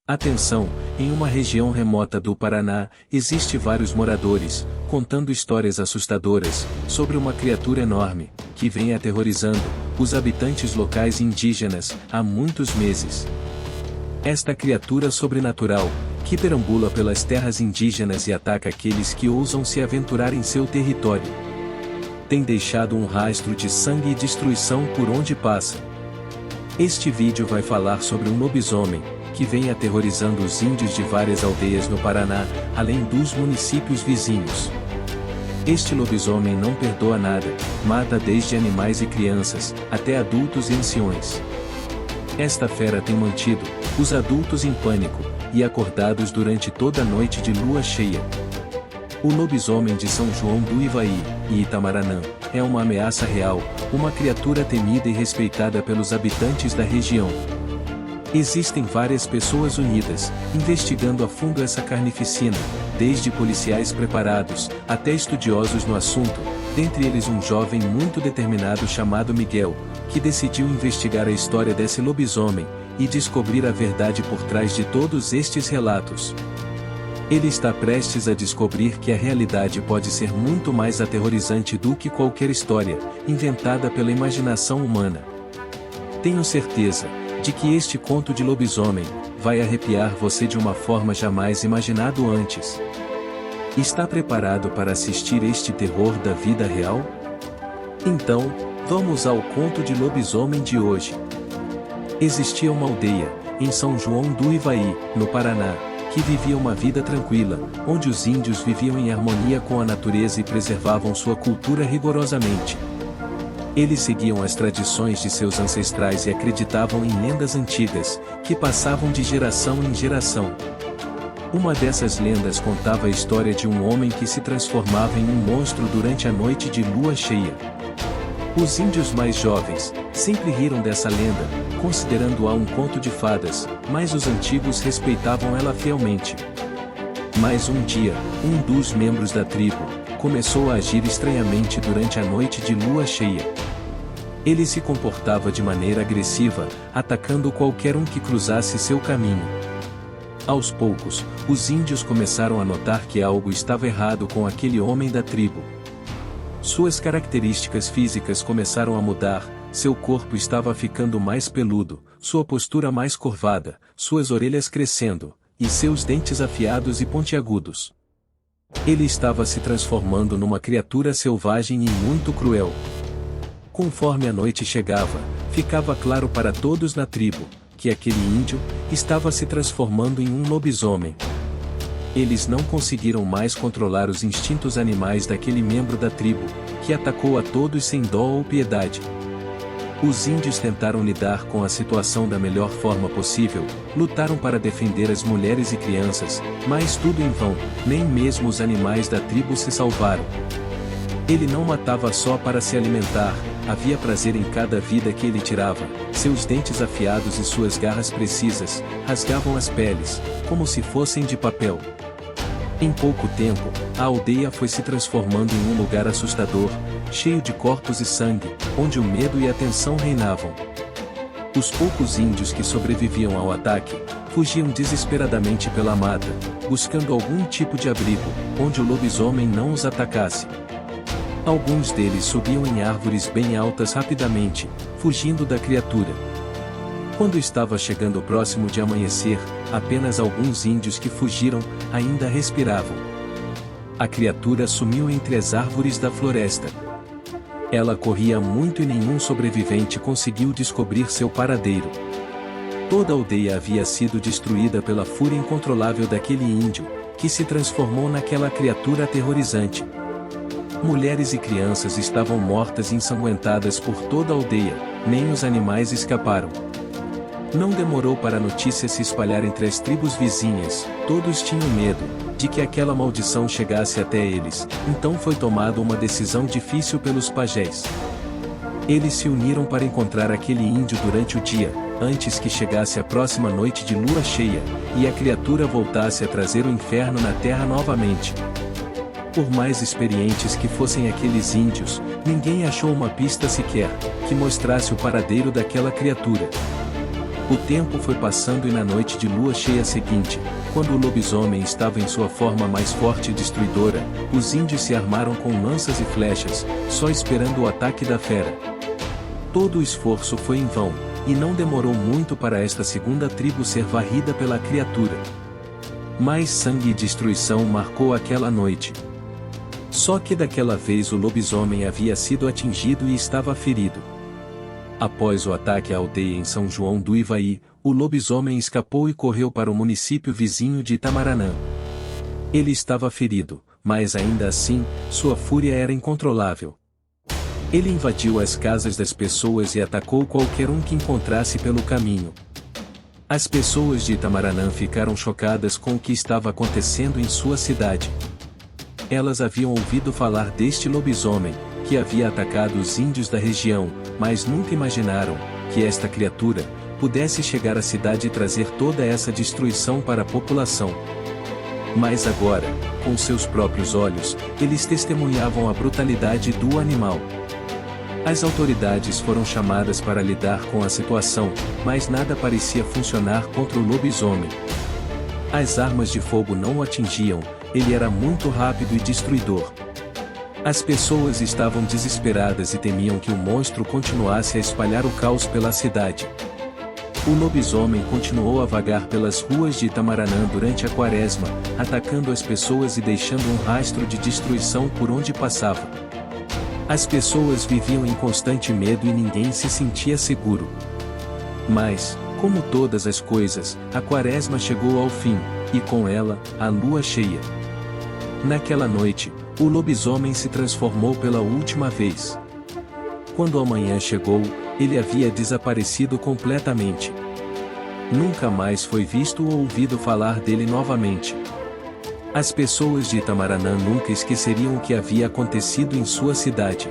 Atenção, em uma região remota do Paraná, existe vários moradores, contando histórias assustadoras, sobre uma criatura enorme, que vem aterrorizando, os habitantes locais indígenas, há muitos meses. Esta criatura sobrenatural, que perambula pelas terras indígenas e ataca aqueles que ousam se aventurar em seu território, tem deixado um rastro de sangue e destruição por onde passa. Este vídeo vai falar sobre um lobisomem, que vem aterrorizando os índios de várias aldeias no Paraná, além dos municípios vizinhos. Este lobisomem não perdoa nada, mata desde animais e crianças, até adultos e anciões. Esta fera tem mantido os adultos em pânico e acordados durante toda a noite de lua cheia. O lobisomem de São João do Ivaí e Itamarana é uma ameaça real, uma criatura temida e respeitada pelos habitantes da região. Existem várias pessoas unidas, investigando a fundo essa carnificina, desde policiais preparados, até estudiosos no assunto, dentre eles um jovem muito determinado chamado Miguel, que decidiu investigar a história desse lobisomem, e descobrir a verdade por trás de todos estes relatos. Ele está prestes a descobrir que a realidade pode ser muito mais aterrorizante do que qualquer história, inventada pela imaginação humana. Tenho certeza de que este conto de lobisomem vai arrepiar você de uma forma jamais imaginado antes. Está preparado para assistir este terror da vida real? Então, vamos ao conto de lobisomem de hoje. Existia uma aldeia, em São João do Ivaí, no Paraná, que vivia uma vida tranquila, onde os índios viviam em harmonia com a natureza e preservavam sua cultura rigorosamente. Eles seguiam as tradições de seus ancestrais e acreditavam em lendas antigas, que passavam de geração em geração. Uma dessas lendas contava a história de um homem que se transformava em um monstro durante a noite de lua cheia. Os índios mais jovens sempre riram dessa lenda, considerando-a um conto de fadas, mas os antigos respeitavam ela fielmente. Mas um dia, um dos membros da tribo começou a agir estranhamente durante a noite de lua cheia. Ele se comportava de maneira agressiva, atacando qualquer um que cruzasse seu caminho. Aos poucos, os índios começaram a notar que algo estava errado com aquele homem da tribo. Suas características físicas começaram a mudar, seu corpo estava ficando mais peludo, sua postura mais curvada, suas orelhas crescendo, e seus dentes afiados e pontiagudos. Ele estava se transformando numa criatura selvagem e muito cruel. Conforme a noite chegava, ficava claro para todos na tribo, que aquele índio estava se transformando em um lobisomem. Eles não conseguiram mais controlar os instintos animais daquele membro da tribo, que atacou a todos sem dó ou piedade. Os índios tentaram lidar com a situação da melhor forma possível, lutaram para defender as mulheres e crianças, mas tudo em vão, nem mesmo os animais da tribo se salvaram. Ele não matava só para se alimentar, havia prazer em cada vida que ele tirava, seus dentes afiados e suas garras precisas, rasgavam as peles, como se fossem de papel. Em pouco tempo, a aldeia foi se transformando em um lugar assustador, cheio de corpos e sangue, onde o medo e a tensão reinavam. Os poucos índios que sobreviviam ao ataque, fugiam desesperadamente pela mata, buscando algum tipo de abrigo, onde o lobisomem não os atacasse. Alguns deles subiam em árvores bem altas rapidamente, fugindo da criatura. Quando estava chegando próximo de amanhecer, apenas alguns índios que fugiram ainda respiravam. A criatura sumiu entre as árvores da floresta. Ela corria muito e nenhum sobrevivente conseguiu descobrir seu paradeiro. Toda a aldeia havia sido destruída pela fúria incontrolável daquele índio, que se transformou naquela criatura aterrorizante. Mulheres e crianças estavam mortas e ensanguentadas por toda a aldeia, nem os animais escaparam. Não demorou para a notícia se espalhar entre as tribos vizinhas, todos tinham medo de que aquela maldição chegasse até eles, então foi tomada uma decisão difícil pelos pajés. Eles se uniram para encontrar aquele índio durante o dia, antes que chegasse a próxima noite de lua cheia, e a criatura voltasse a trazer o inferno na terra novamente. Por mais experientes que fossem aqueles índios, ninguém achou uma pista sequer, que mostrasse o paradeiro daquela criatura. O tempo foi passando e na noite de lua cheia seguinte, quando o lobisomem estava em sua forma mais forte e destruidora, os índios se armaram com lanças e flechas, só esperando o ataque da fera. Todo o esforço foi em vão, e não demorou muito para esta segunda tribo ser varrida pela criatura. Mais sangue e destruição marcou aquela noite. Só que daquela vez o lobisomem havia sido atingido e estava ferido. Após o ataque à aldeia em São João do Ivaí, o lobisomem escapou e correu para o município vizinho de Itamarana. Ele estava ferido, mas ainda assim, sua fúria era incontrolável. Ele invadiu as casas das pessoas e atacou qualquer um que encontrasse pelo caminho. As pessoas de Itamarana ficaram chocadas com o que estava acontecendo em sua cidade. Elas haviam ouvido falar deste lobisomem, que havia atacado os índios da região, mas nunca imaginaram que esta criatura pudesse chegar à cidade e trazer toda essa destruição para a população. Mas agora, com seus próprios olhos, eles testemunhavam a brutalidade do animal. As autoridades foram chamadas para lidar com a situação, mas nada parecia funcionar contra o lobisomem. As armas de fogo não o atingiam, ele era muito rápido e destruidor. As pessoas estavam desesperadas e temiam que o monstro continuasse a espalhar o caos pela cidade. O lobisomem continuou a vagar pelas ruas de Itamarana durante a quaresma, atacando as pessoas e deixando um rastro de destruição por onde passava. As pessoas viviam em constante medo e ninguém se sentia seguro. Mas, como todas as coisas, a quaresma chegou ao fim, e com ela, a lua cheia. Naquela noite, o lobisomem se transformou pela última vez. Quando a manhã chegou, ele havia desaparecido completamente. Nunca mais foi visto ou ouvido falar dele novamente. As pessoas de Itamarana nunca esqueceriam o que havia acontecido em sua cidade.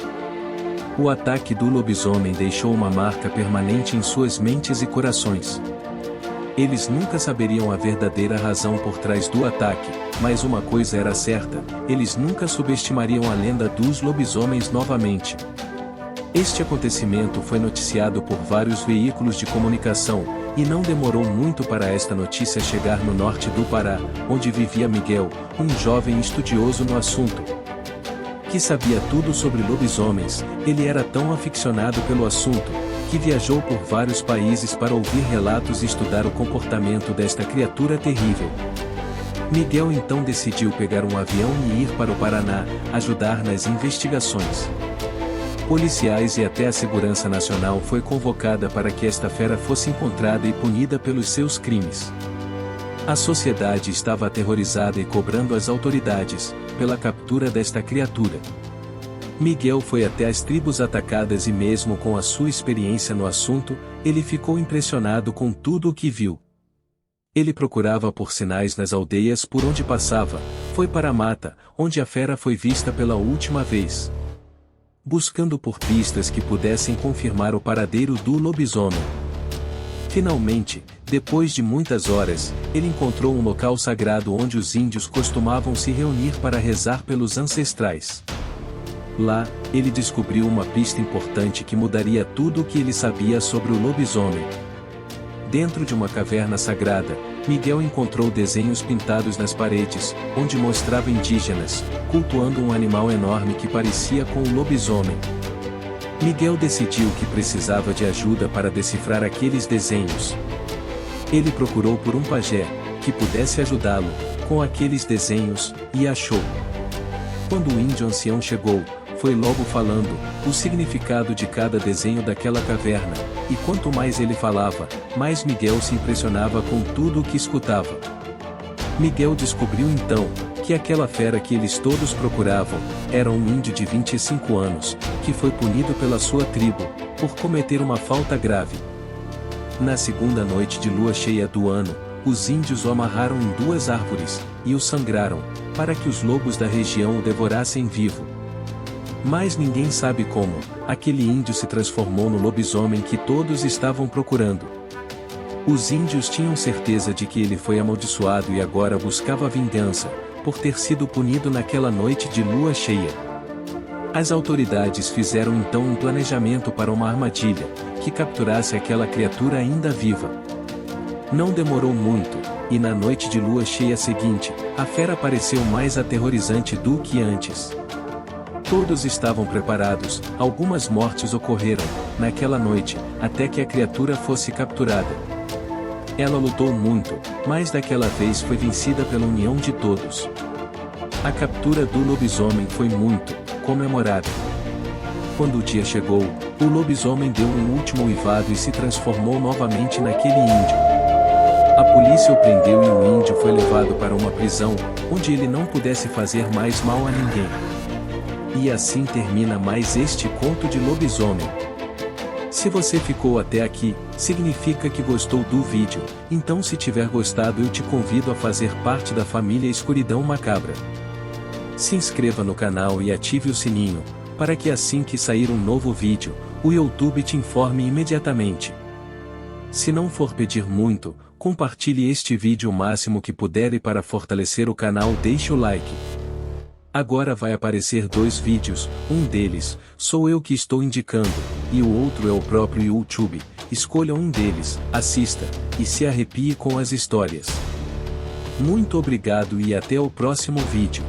O ataque do lobisomem deixou uma marca permanente em suas mentes e corações. Eles nunca saberiam a verdadeira razão por trás do ataque, mas uma coisa era certa, eles nunca subestimariam a lenda dos lobisomens novamente. Este acontecimento foi noticiado por vários veículos de comunicação, e não demorou muito para esta notícia chegar no norte do Pará, onde vivia Miguel, um jovem estudioso no assunto. Que sabia tudo sobre lobisomens, ele era tão aficionado pelo assunto, que viajou por vários países para ouvir relatos e estudar o comportamento desta criatura terrível. Miguel então decidiu pegar um avião e ir para o Paraná, ajudar nas investigações. Policiais e até a Segurança Nacional foi convocada para que esta fera fosse encontrada e punida pelos seus crimes. A sociedade estava aterrorizada e cobrando as autoridades, pela captura desta criatura. Miguel foi até as tribos atacadas e mesmo com a sua experiência no assunto, ele ficou impressionado com tudo o que viu. Ele procurava por sinais nas aldeias por onde passava, foi para a mata, onde a fera foi vista pela última vez. Buscando por pistas que pudessem confirmar o paradeiro do lobisomem. Finalmente, depois de muitas horas, ele encontrou um local sagrado onde os índios costumavam se reunir para rezar pelos ancestrais. Lá, ele descobriu uma pista importante que mudaria tudo o que ele sabia sobre o lobisomem. Dentro de uma caverna sagrada, Miguel encontrou desenhos pintados nas paredes, onde mostrava indígenas, cultuando um animal enorme que parecia com o lobisomem. Miguel decidiu que precisava de ajuda para decifrar aqueles desenhos. Ele procurou por um pajé, que pudesse ajudá-lo, com aqueles desenhos, e achou. Quando o índio ancião chegou, foi logo falando o significado de cada desenho daquela caverna, e quanto mais ele falava, mais Miguel se impressionava com tudo o que escutava. Miguel descobriu então, que aquela fera que eles todos procuravam, era um índio de 25 anos, que foi punido pela sua tribo, por cometer uma falta grave. Na segunda noite de lua cheia do ano, os índios o amarraram em 2 árvores, e o sangraram, para que os lobos da região o devorassem vivo. Mas ninguém sabe como, aquele índio se transformou no lobisomem que todos estavam procurando. Os índios tinham certeza de que ele foi amaldiçoado e agora buscava vingança, por ter sido punido naquela noite de lua cheia. As autoridades fizeram então um planejamento para uma armadilha, que capturasse aquela criatura ainda viva. Não demorou muito, e na noite de lua cheia seguinte, a fera pareceu mais aterrorizante do que antes. Todos estavam preparados, algumas mortes ocorreram, naquela noite, até que a criatura fosse capturada. Ela lutou muito, mas daquela vez foi vencida pela união de todos. A captura do lobisomem foi muito comemorada. Quando o dia chegou, o lobisomem deu um último uivado e se transformou novamente naquele índio. A polícia o prendeu e o índio foi levado para uma prisão, onde ele não pudesse fazer mais mal a ninguém. E assim termina mais este conto de lobisomem. Se você ficou até aqui, significa que gostou do vídeo, então se tiver gostado eu te convido a fazer parte da família Escuridão Macabra. Se inscreva no canal e ative o sininho, para que assim que sair um novo vídeo, o YouTube te informe imediatamente. Se não for pedir muito, compartilhe este vídeo o máximo que puder e para fortalecer o canal deixe o like. Agora vai aparecer 2 vídeos, um deles, sou eu que estou indicando, e o outro é o próprio YouTube. Escolha um deles, assista, e se arrepie com as histórias. Muito obrigado e até o próximo vídeo.